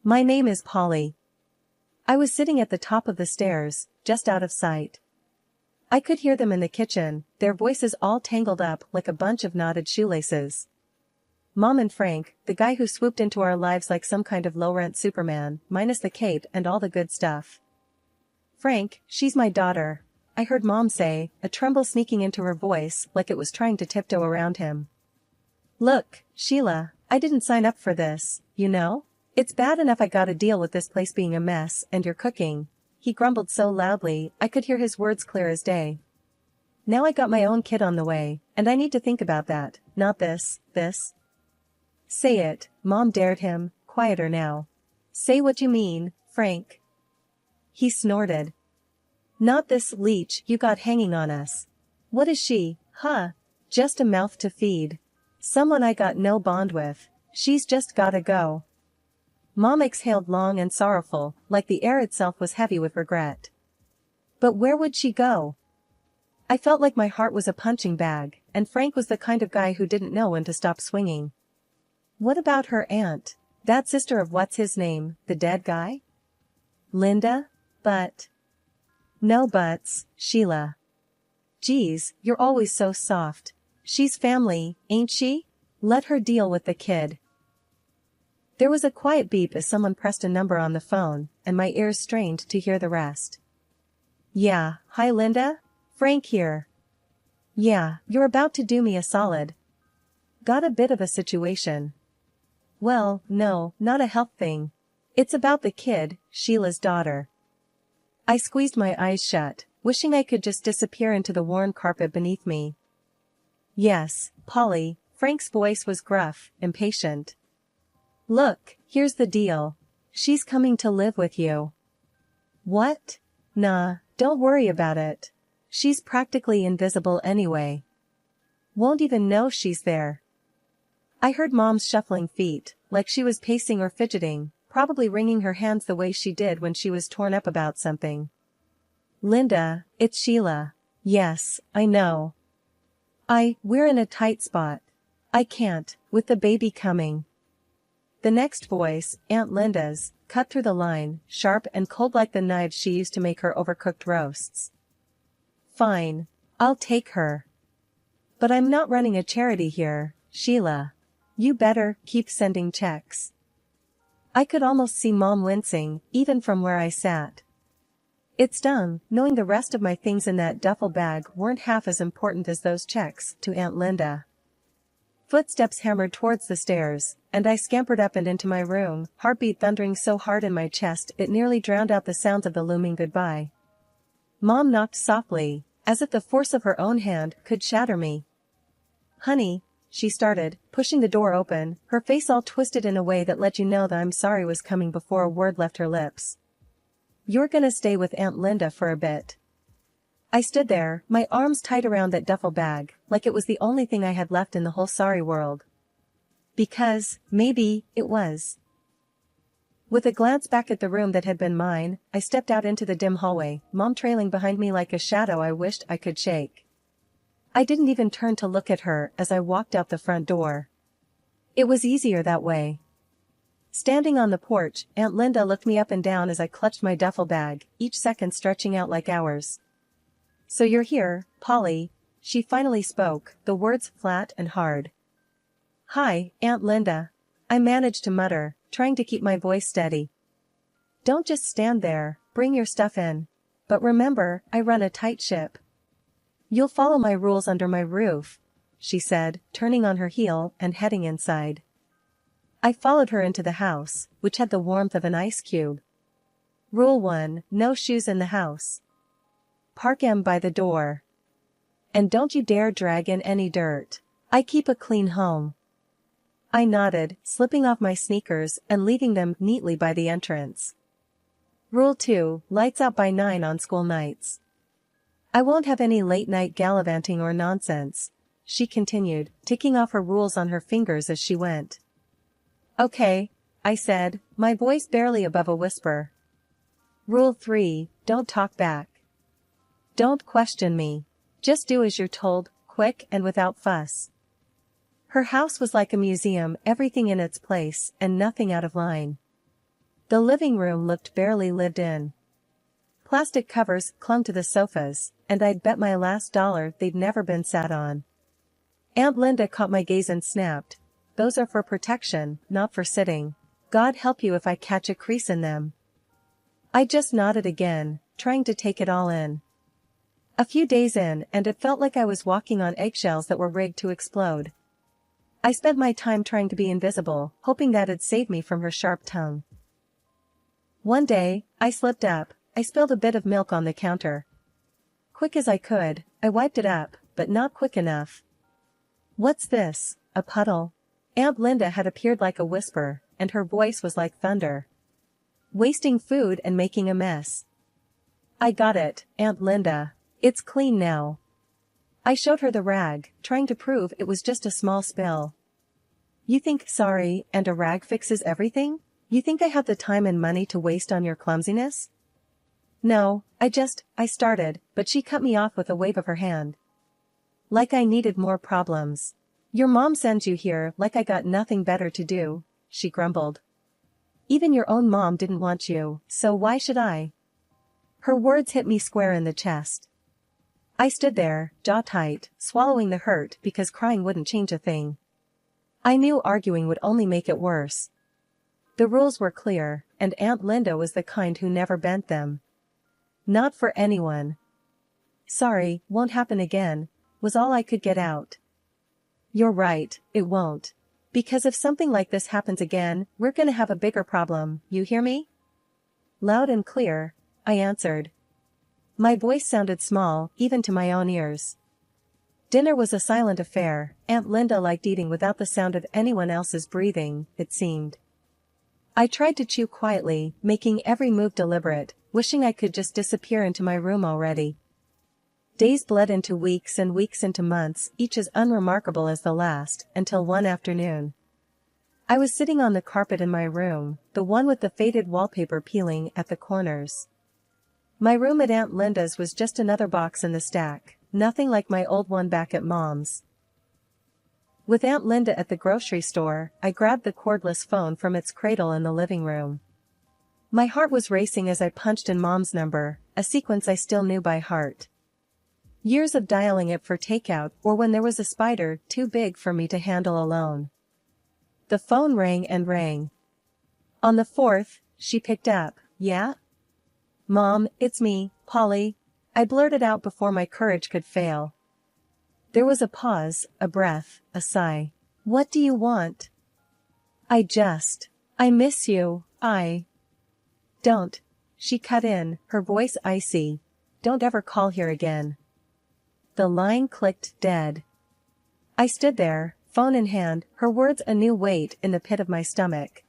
My name is Polly. I was sitting at the top of the stairs, just out of sight. I could hear them in the kitchen, their voices all tangled up like a bunch of knotted shoelaces. Mom and Frank, the guy who swooped into our lives like some kind of low-rent Superman, minus the cape and all the good stuff. Frank, she's my daughter, I heard Mom say, a tremble sneaking into her voice like it was trying to tiptoe around him. Look, Sheila, I didn't sign up for this, you know? It's bad enough I gotta deal with this place being a mess and you're cooking. He grumbled so loudly, I could hear his words clear as day. Now I got my own kid on the way, and I need to think about that, not this. Say it, Mom dared him, quieter now. Say what you mean, Frank. He snorted. Not this leech you got hanging on us. What is she, huh? Just a mouth to feed. Someone I got no bond with. She's just gotta go. Mom exhaled long and sorrowful, like the air itself was heavy with regret. But where would she go? I felt like my heart was a punching bag, and Frank was the kind of guy who didn't know when to stop swinging. What about her aunt? That sister of what's his name, the dead guy? Linda? But. No buts, Sheila. Geez, you're always so soft. She's family, ain't she? Let her deal with the kid. There was a quiet beep as someone pressed a number on the phone, and my ears strained to hear the rest. Yeah, hi Linda? Frank here. Yeah, you're about to do me a solid. Got a bit of a situation. Well, no, not a health thing. It's about the kid, Sheila's daughter. I squeezed my eyes shut, wishing I could just disappear into the worn carpet beneath me. Yes, Polly, Frank's voice was gruff, impatient. Look, here's the deal. She's coming to live with you. What? Nah, don't worry about it. She's practically invisible anyway. Won't even know she's there. I heard Mom's shuffling feet, like she was pacing or fidgeting, probably wringing her hands the way she did when she was torn up about something. Linda, it's Sheila. Yes, I know. We're in a tight spot. I can't, with the baby coming. The next voice, Aunt Linda's, cut through the line, sharp and cold like the knives she used to make her overcooked roasts. Fine. I'll take her. But I'm not running a charity here, Sheila. You better keep sending checks. I could almost see Mom wincing, even from where I sat. It stung, knowing the rest of my things in that duffel bag weren't half as important as those checks to Aunt Linda. Footsteps hammered towards the stairs, and I scampered up and into my room, heartbeat thundering so hard in my chest it nearly drowned out the sounds of the looming goodbye. Mom knocked softly, as if the force of her own hand could shatter me. Honey, she started, pushing the door open, her face all twisted in a way that let you know that I'm sorry was coming before a word left her lips. You're gonna stay with Aunt Linda for a bit. I stood there, my arms tight around that duffel bag, like it was the only thing I had left in the whole sorry world. Because, maybe, it was. With a glance back at the room that had been mine, I stepped out into the dim hallway, Mom trailing behind me like a shadow I wished I could shake. I didn't even turn to look at her as I walked out the front door. It was easier that way. Standing on the porch, Aunt Linda looked me up and down as I clutched my duffel bag, each second stretching out like hours. So you're here, Polly, she finally spoke, the words flat and hard. Hi, Aunt Linda. I managed to mutter, trying to keep my voice steady. Don't just stand there, bring your stuff in. But remember, I run a tight ship. You'll follow my rules under my roof, she said, turning on her heel and heading inside. I followed her into the house, which had the warmth of an ice cube. Rule 1, no shoes in the house. Park 'em by the door. And don't you dare drag in any dirt. I keep a clean home. I nodded, slipping off my sneakers and leaving them neatly by the entrance. Rule 2, lights out by 9 on school nights. I won't have any late-night gallivanting or nonsense, she continued, ticking off her rules on her fingers as she went. Okay, I said, my voice barely above a whisper. Rule 3, don't talk back. Don't question me. Just do as you're told, quick and without fuss. Her house was like a museum, everything in its place and nothing out of line. The living room looked barely lived in. Plastic covers clung to the sofas, and I'd bet my last dollar they'd never been sat on. Aunt Linda caught my gaze and snapped, "Those are for protection, not for sitting. God help you if I catch a crease in them." I just nodded again, trying to take it all in. A few days in and it felt like I was walking on eggshells that were rigged to explode. I spent my time trying to be invisible, hoping that'd save me from her sharp tongue. One day, I slipped up. I spilled a bit of milk on the counter. Quick as I could, I wiped it up, but not quick enough. "What's this, a puddle?" Aunt Linda had appeared like a whisper, and her voice was like thunder. "Wasting food and making a mess." "I got it, Aunt Linda. It's clean now." I showed her the rag, trying to prove it was just a small spill. "You think sorry and a rag fixes everything? You think I have the time and money to waste on your clumsiness?" "No, I started, but she cut me off with a wave of her hand. Like I needed more problems. Your mom sends you here like I got nothing better to do," she grumbled. "Even your own mom didn't want you, so why should I?" Her words hit me square in the chest. I stood there, jaw tight, swallowing the hurt because crying wouldn't change a thing. I knew arguing would only make it worse. The rules were clear, and Aunt Linda was the kind who never bent them. Not for anyone. "Sorry, won't happen again," was all I could get out. "You're right, it won't. Because if something like this happens again, we're gonna have a bigger problem, you hear me?" Loud and clear, I answered. My voice sounded small, even to my own ears. Dinner was a silent affair. Aunt Linda liked eating without the sound of anyone else's breathing, it seemed. I tried to chew quietly, making every move deliberate, wishing I could just disappear into my room already. Days bled into weeks and weeks into months, each as unremarkable as the last, until one afternoon. I was sitting on the carpet in my room, the one with the faded wallpaper peeling at the corners. My room at Aunt Linda's was just another box in the stack, nothing like my old one back at Mom's. With Aunt Linda at the grocery store, I grabbed the cordless phone from its cradle in the living room. My heart was racing as I punched in Mom's number, a sequence I still knew by heart. Years of dialing it for takeout or when there was a spider too big for me to handle alone. The phone rang and rang. On the fourth, she picked up. "Yeah? Mom, it's me, Polly," I blurted out before my courage could fail. There was a pause, a breath, a sigh. "What do you want?" I miss you, Don't." She cut in, her voice icy. "Don't ever call here again." The line clicked dead. I stood there, phone in hand, her words a new weight in the pit of my stomach.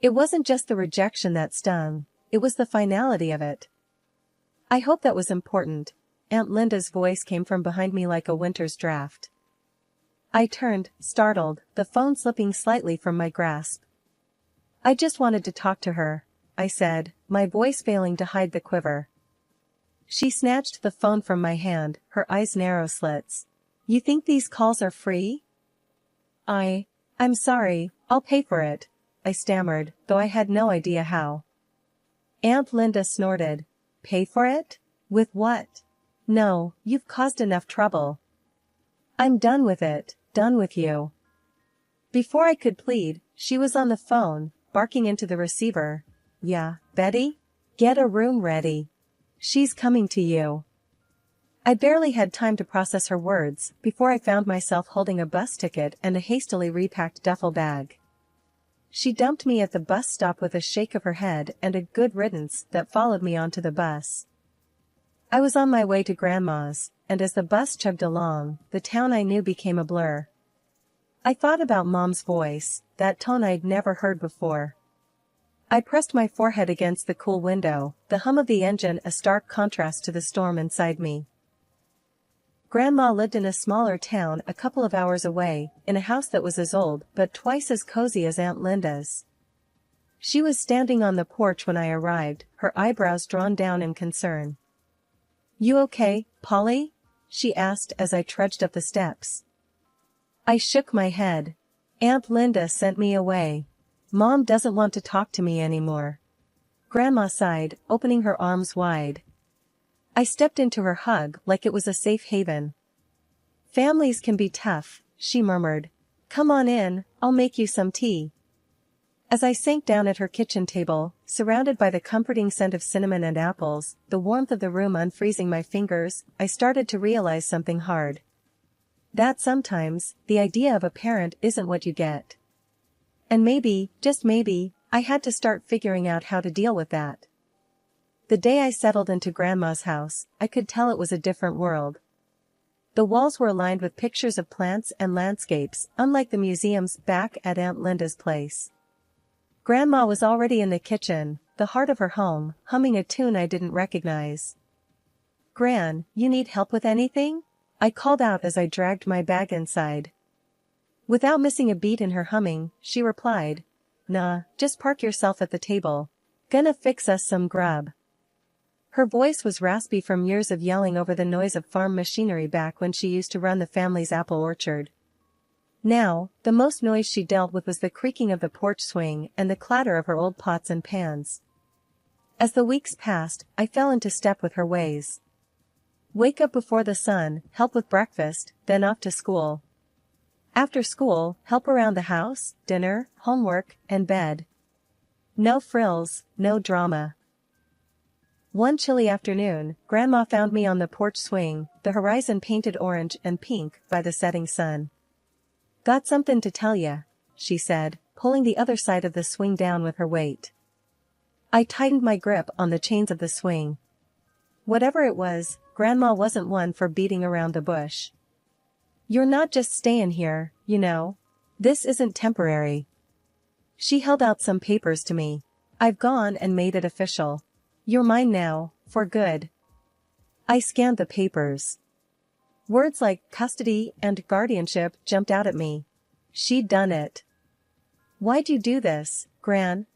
It wasn't just the rejection that stung, it was the finality of it. "I hope that was important." Aunt Linda's voice came from behind me like a winter's draft. I turned, startled, the phone slipping slightly from my grasp. "I just wanted to talk to her," I said, my voice failing to hide the quiver. She snatched the phone from my hand, her eyes narrow slits. "You think these calls are free?" I'm sorry, I'll pay for it," I stammered, though I had no idea how. Aunt Linda snorted. "Pay for it? With what? No, you've caused enough trouble. I'm done with it, done with you." Before I could plead, she was on the phone, barking into the receiver. "Yeah, Betty? Get a room ready. She's coming to you." I barely had time to process her words before I found myself holding a bus ticket and a hastily repacked duffel bag. She dumped me at the bus stop with a shake of her head and a good riddance that followed me onto the bus. I was on my way to Grandma's, and as the bus chugged along, the town I knew became a blur. I thought about Mom's voice, that tone I'd never heard before. I pressed my forehead against the cool window, the hum of the engine a stark contrast to the storm inside me. Grandma lived in a smaller town a couple of hours away, in a house that was as old but twice as cozy as Aunt Linda's. She was standing on the porch when I arrived, her eyebrows drawn down in concern. "You okay, Polly?" she asked as I trudged up the steps. I shook my head. "Aunt Linda sent me away." Mom doesn't want to talk to me anymore. Grandma sighed, opening her arms wide. I stepped into her hug like it was a safe haven. Families can be tough, she murmured. Come on in, I'll make you some tea. As I sank down at her kitchen table, surrounded by the comforting scent of cinnamon and apples, the warmth of the room unfreezing my fingers, I started to realize something hard. That sometimes, the idea of a parent isn't what you get. And maybe, just maybe, I had to start figuring out how to deal with that. The day I settled into Grandma's house, I could tell it was a different world. The walls were lined with pictures of plants and landscapes, unlike the museums back at Aunt Linda's place. Grandma was already in the kitchen, the heart of her home, humming a tune I didn't recognize. Gran, you need help with anything? I called out as I dragged my bag inside. Without missing a beat in her humming, she replied, Nah, just park yourself at the table. Gonna fix us some grub. Her voice was raspy from years of yelling over the noise of farm machinery back when she used to run the family's apple orchard. Now, the most noise she dealt with was the creaking of the porch swing and the clatter of her old pots and pans. As the weeks passed, I fell into step with her ways. Wake up before the sun, help with breakfast, then off to school. After school, help around the house, dinner, homework, and bed. No frills, no drama. One chilly afternoon, Grandma found me on the porch swing, the horizon painted orange and pink by the setting sun. Got something to tell ya, she said, pulling the other side of the swing down with her weight. I tightened my grip on the chains of the swing. Whatever it was, Grandma wasn't one for beating around the bush. You're not just staying here, you know. This isn't temporary. She held out some papers to me. I've gone and made it official. You're mine now, for good. I scanned the papers. Words like custody and guardianship jumped out at me. She'd done it. Why'd you do this, Gran?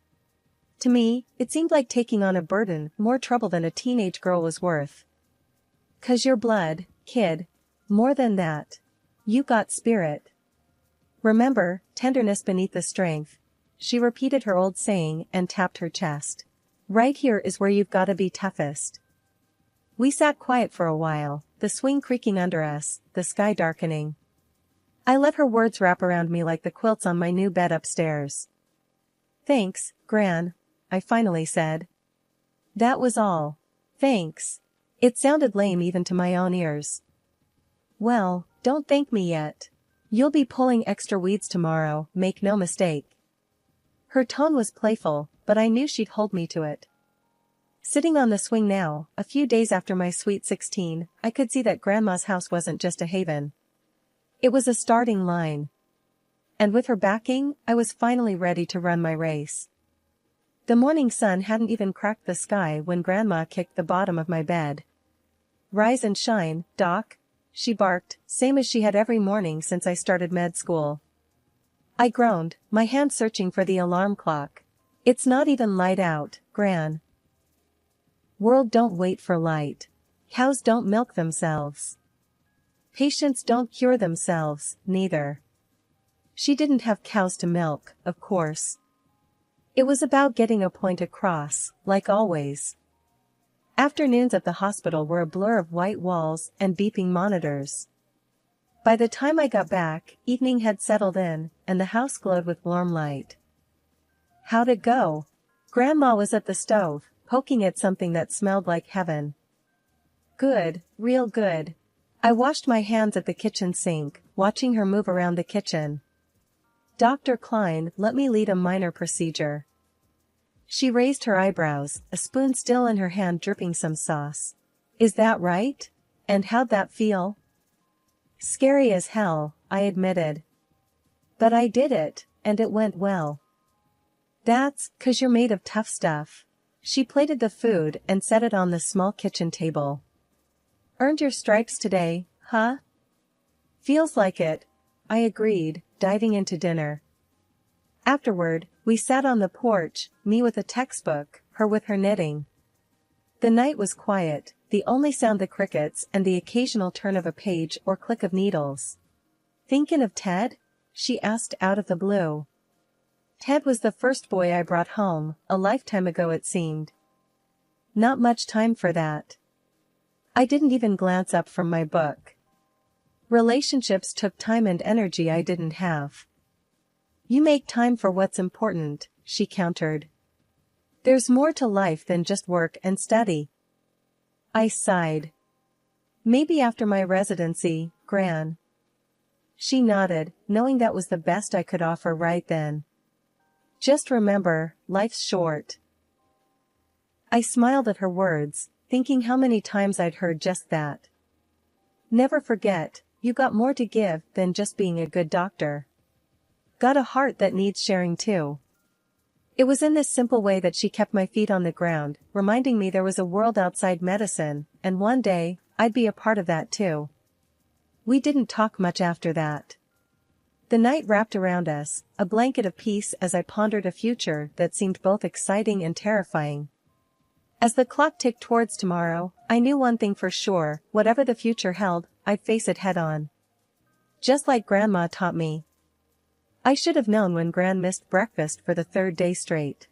To me, it seemed like taking on a burden, more trouble than a teenage girl was worth. 'Cause you're blood, kid. More than that. You got spirit. Remember, tenderness beneath the strength. She repeated her old saying and tapped her chest. Right here is where you've gotta be toughest. We sat quiet for a while, the swing creaking under us, the sky darkening. I let her words wrap around me like the quilts on my new bed upstairs. Thanks, Gran, I finally said. That was all. Thanks. It sounded lame even to my own ears. Well, don't thank me yet. You'll be pulling extra weeds tomorrow, make no mistake. Her tone was playful, but I knew she'd hold me to it. Sitting on the swing now, a few days after my sweet 16, I could see that Grandma's house wasn't just a haven. It was a starting line. And with her backing, I was finally ready to run my race. The morning sun hadn't even cracked the sky when Grandma kicked the bottom of my bed. Rise and shine, Doc, she barked, same as she had every morning since I started med school. I groaned, my hand searching for the alarm clock. It's not even light out, Gran. World don't wait for light. Cows don't milk themselves. Patients don't cure themselves, neither. She didn't have cows to milk, of course. It was about getting a point across, like always. Afternoons at the hospital were a blur of white walls and beeping monitors. By the time I got back, evening had settled in, and the house glowed with warm light. How'd it go? Grandma was at the stove, poking at something that smelled like heaven. Good, real good. I washed my hands at the kitchen sink, watching her move around the kitchen. Dr. Klein let me lead a minor procedure. She raised her eyebrows, a spoon still in her hand dripping some sauce. Is that right? And how'd that feel? Scary as hell, I admitted. But I did it, and it went well. That's 'cause you're made of tough stuff. She plated the food and set it on the small kitchen table. Earned your stripes today, huh? Feels like it, I agreed, diving into dinner. Afterward, we sat on the porch, me with a textbook, her with her knitting. The night was quiet, the only sound the crickets and the occasional turn of a page or click of needles. Thinking of Ted? She asked out of the blue. Ted was the first boy I brought home, a lifetime ago it seemed. Not much time for that. I didn't even glance up from my book. Relationships took time and energy I didn't have. You make time for what's important, she countered. There's more to life than just work and study. I sighed. Maybe after my residency, Gran. She nodded, knowing that was the best I could offer right then. Just remember, life's short. I smiled at her words, thinking how many times I'd heard just that. Never forget, you got more to give than just being a good doctor. Got a heart that needs sharing too. It was in this simple way that she kept my feet on the ground, reminding me there was a world outside medicine, and one day, I'd be a part of that too. We didn't talk much after that. The night wrapped around us, a blanket of peace as I pondered a future that seemed both exciting and terrifying. As the clock ticked towards tomorrow, I knew one thing for sure, whatever the future held, I'd face it head on. Just like Grandma taught me. I should have known when Gran missed breakfast for the third day straight.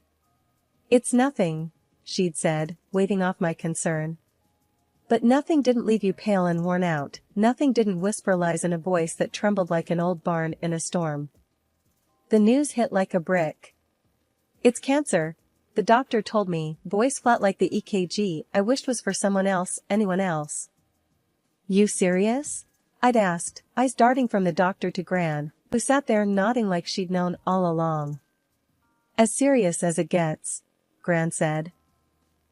It's nothing, she'd said, waving off my concern. But nothing didn't leave you pale and worn out, nothing didn't whisper lies in a voice that trembled like an old barn in a storm. The news hit like a brick. It's cancer, the doctor told me, voice flat like the EKG I wished was for someone else, anyone else. You serious? I'd asked, eyes darting from the doctor to Gran, who sat there nodding like she'd known all along. As serious as it gets, Gran said.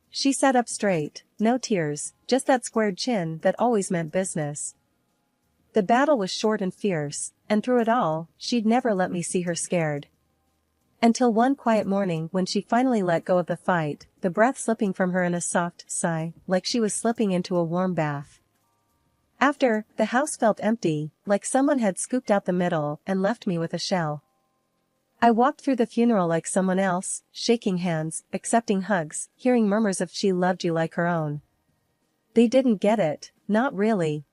She sat up straight, no tears, just that squared chin that always meant business. The battle was short and fierce, and through it all, she'd never let me see her scared. Until one quiet morning when she finally let go of the fight, the breath slipping from her in a soft sigh, like she was slipping into a warm bath. After, the house felt empty, like someone had scooped out the middle and left me with a shell. I walked through the funeral like someone else, shaking hands, accepting hugs, hearing murmurs of "she loved you like her own." They didn't get it, not really.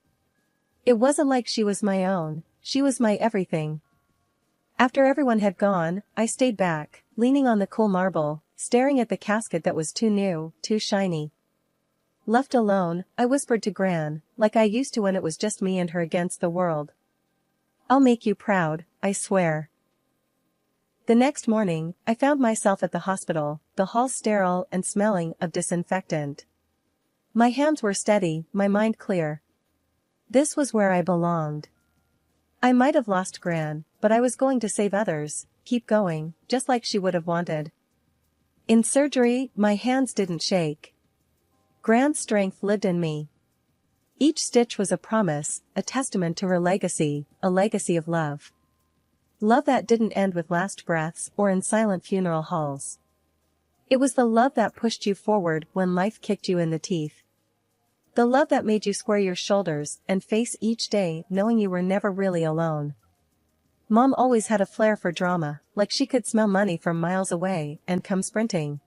It wasn't like she was my own, she was my everything. After everyone had gone, I stayed back, leaning on the cool marble, staring at the casket that was too new, too shiny. Left alone, I whispered to Gran, like I used to when it was just me and her against the world. I'll make you proud, I swear. The next morning, I found myself at the hospital, the hall sterile and smelling of disinfectant. My hands were steady, my mind clear. This was where I belonged. I might have lost Gran, but I was going to save others, keep going, just like she would have wanted. In surgery, my hands didn't shake. Gran's strength lived in me. Each stitch was a promise, a testament to her legacy, a legacy of love. Love that didn't end with last breaths or in silent funeral halls. It was the love that pushed you forward when life kicked you in the teeth. The love that made you square your shoulders and face each day knowing you were never really alone. Mom always had a flair for drama, like she could smell money from miles away and come sprinting.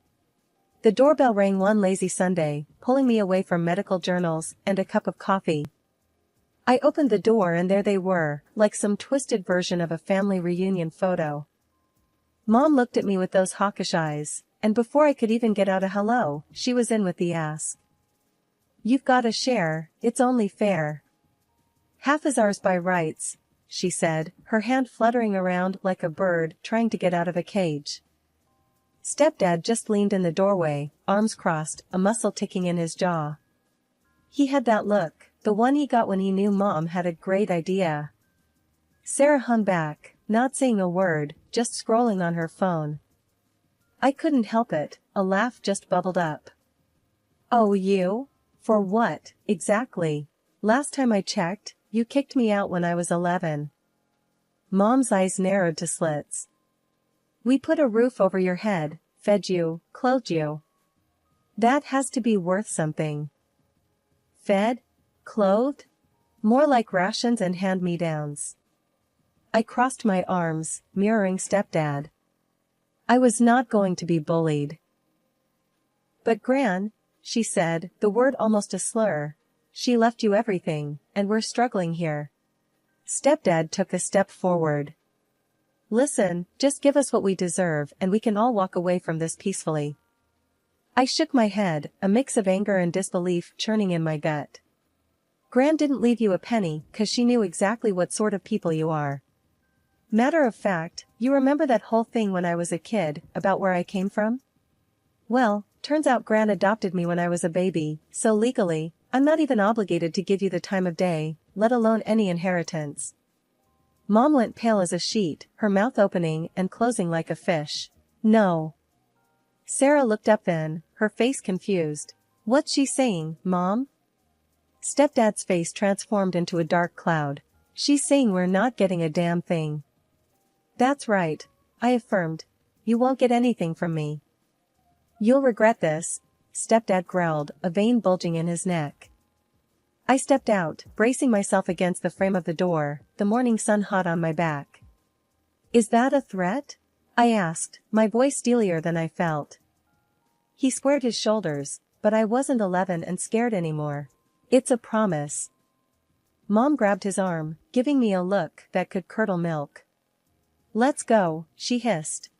The doorbell rang one lazy Sunday, pulling me away from medical journals and a cup of coffee. I opened the door and there they were, like some twisted version of a family reunion photo. Mom looked at me with those hawkish eyes, and before I could even get out a hello, she was in with the ask. You've gotta share, it's only fair. Half is ours by rights, she said, her hand fluttering around like a bird trying to get out of a cage. Stepdad just leaned in the doorway, arms crossed, a muscle ticking in his jaw. He had that look, the one he got when he knew Mom had a great idea. Sarah hung back, not saying a word, just scrolling on her phone. I couldn't help it, a laugh just bubbled up. Oh, you? For what, exactly? Last time I checked, you kicked me out when I was 11. Mom's eyes narrowed to slits. We put a roof over your head, fed you, clothed you. That has to be worth something. Fed? Clothed? More like rations and hand-me-downs. I crossed my arms, mirroring Stepdad. I was not going to be bullied. But Gran, she said, the word almost a slur, she left you everything, and we're struggling here. Stepdad took a step forward. Listen, just give us what we deserve and we can all walk away from this peacefully. I shook my head, a mix of anger and disbelief churning in my gut. Gran didn't leave you a penny, 'cause she knew exactly what sort of people you are. Matter of fact, you remember that whole thing when I was a kid, about where I came from? Well, turns out Gran adopted me when I was a baby, so legally, I'm not even obligated to give you the time of day, let alone any inheritance. Mom went pale as a sheet, her mouth opening and closing like a fish. No. Sarah looked up then, her face confused. What's she saying, Mom? Stepdad's face transformed into a dark cloud. She's saying we're not getting a damn thing. That's right, I affirmed. You won't get anything from me. You'll regret this, Stepdad growled, a vein bulging in his neck. I stepped out, bracing myself against the frame of the door, the morning sun hot on my back. Is that a threat? I asked, my voice steelier than I felt. He squared his shoulders, but I wasn't 11 and scared anymore. It's a promise. Mom grabbed his arm, giving me a look that could curdle milk. Let's go, she hissed.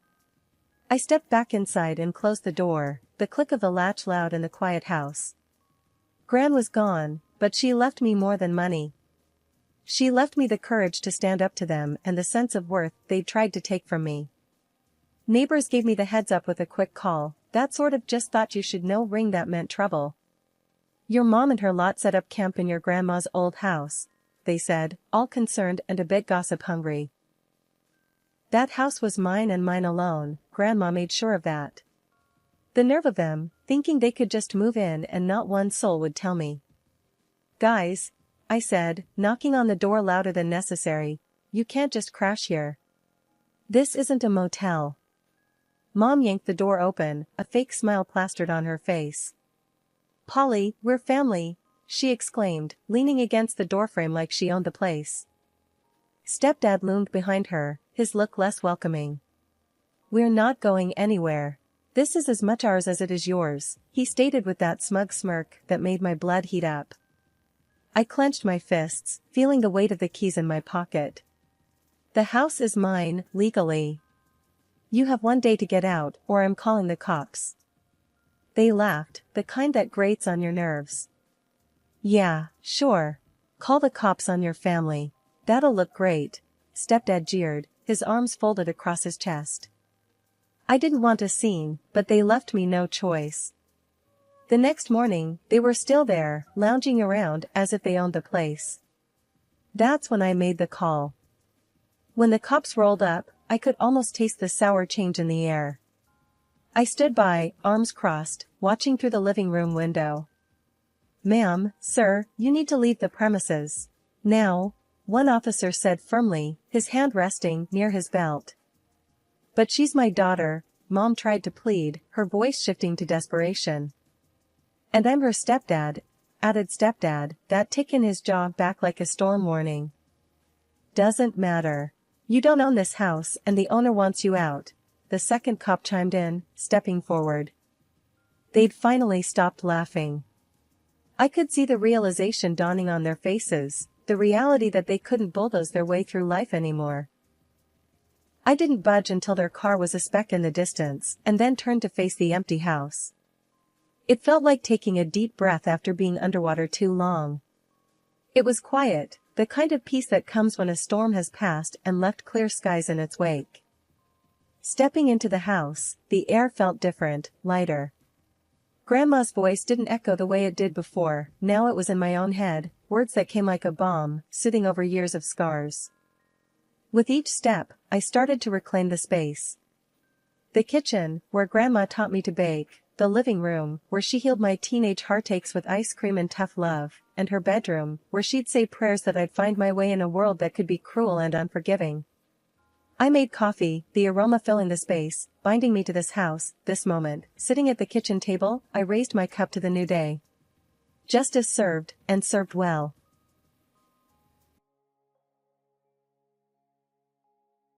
I stepped back inside and closed the door, the click of the latch loud in the quiet house. Gran was gone, but she left me more than money. She left me the courage to stand up to them and the sense of worth they'd tried to take from me. Neighbors gave me the heads up with a quick call, that sort of just thought you should know ring that meant trouble. Your mom and her lot set up camp in your grandma's old house, they said, all concerned and a bit gossip hungry. That house was mine and mine alone, Grandma made sure of that. The nerve of them, thinking they could just move in and not one soul would tell me. Guys, I said, knocking on the door louder than necessary, you can't just crash here. This isn't a motel. Mom yanked the door open, a fake smile plastered on her face. Polly, we're family, she exclaimed, leaning against the doorframe like she owned the place. Stepdad loomed behind her, his look less welcoming. We're not going anywhere. This is as much ours as it is yours, he stated with that smug smirk that made my blood heat up. I clenched my fists, feeling the weight of the keys in my pocket. The house is mine, legally. You have one day to get out, or I'm calling the cops. They laughed, the kind that grates on your nerves. Yeah, sure. Call the cops on your family. That'll look great, Stepdad jeered, his arms folded across his chest. I didn't want a scene, but they left me no choice. The next morning, they were still there, lounging around as if they owned the place. That's when I made the call. When the cops rolled up, I could almost taste the sour change in the air. I stood by, arms crossed, watching through the living room window. Ma'am, sir, you need to leave the premises. Now, one officer said firmly, his hand resting near his belt. But she's my daughter, Mom tried to plead, her voice shifting to desperation. And I'm her stepdad, added Stepdad, that tick in his jaw back like a storm warning. Doesn't matter. You don't own this house and the owner wants you out, the second cop chimed in, stepping forward. They'd finally stopped laughing. I could see the realization dawning on their faces, the reality that they couldn't bulldoze their way through life anymore. I didn't budge until their car was a speck in the distance, and then turned to face the empty house. It felt like taking a deep breath after being underwater too long. It was quiet, the kind of peace that comes when a storm has passed and left clear skies in its wake. Stepping into the house, the air felt different, lighter. Grandma's voice didn't echo the way it did before, now it was in my own head, words that came like a bomb, sitting over years of scars. With each step, I started to reclaim the space. The kitchen, where Grandma taught me to bake, the living room, where she healed my teenage heartaches with ice cream and tough love, and her bedroom, where she'd say prayers that I'd find my way in a world that could be cruel and unforgiving. I made coffee, the aroma filling the space, binding me to this house, this moment. Sitting at the kitchen table, I raised my cup to the new day. Justice served, and served well.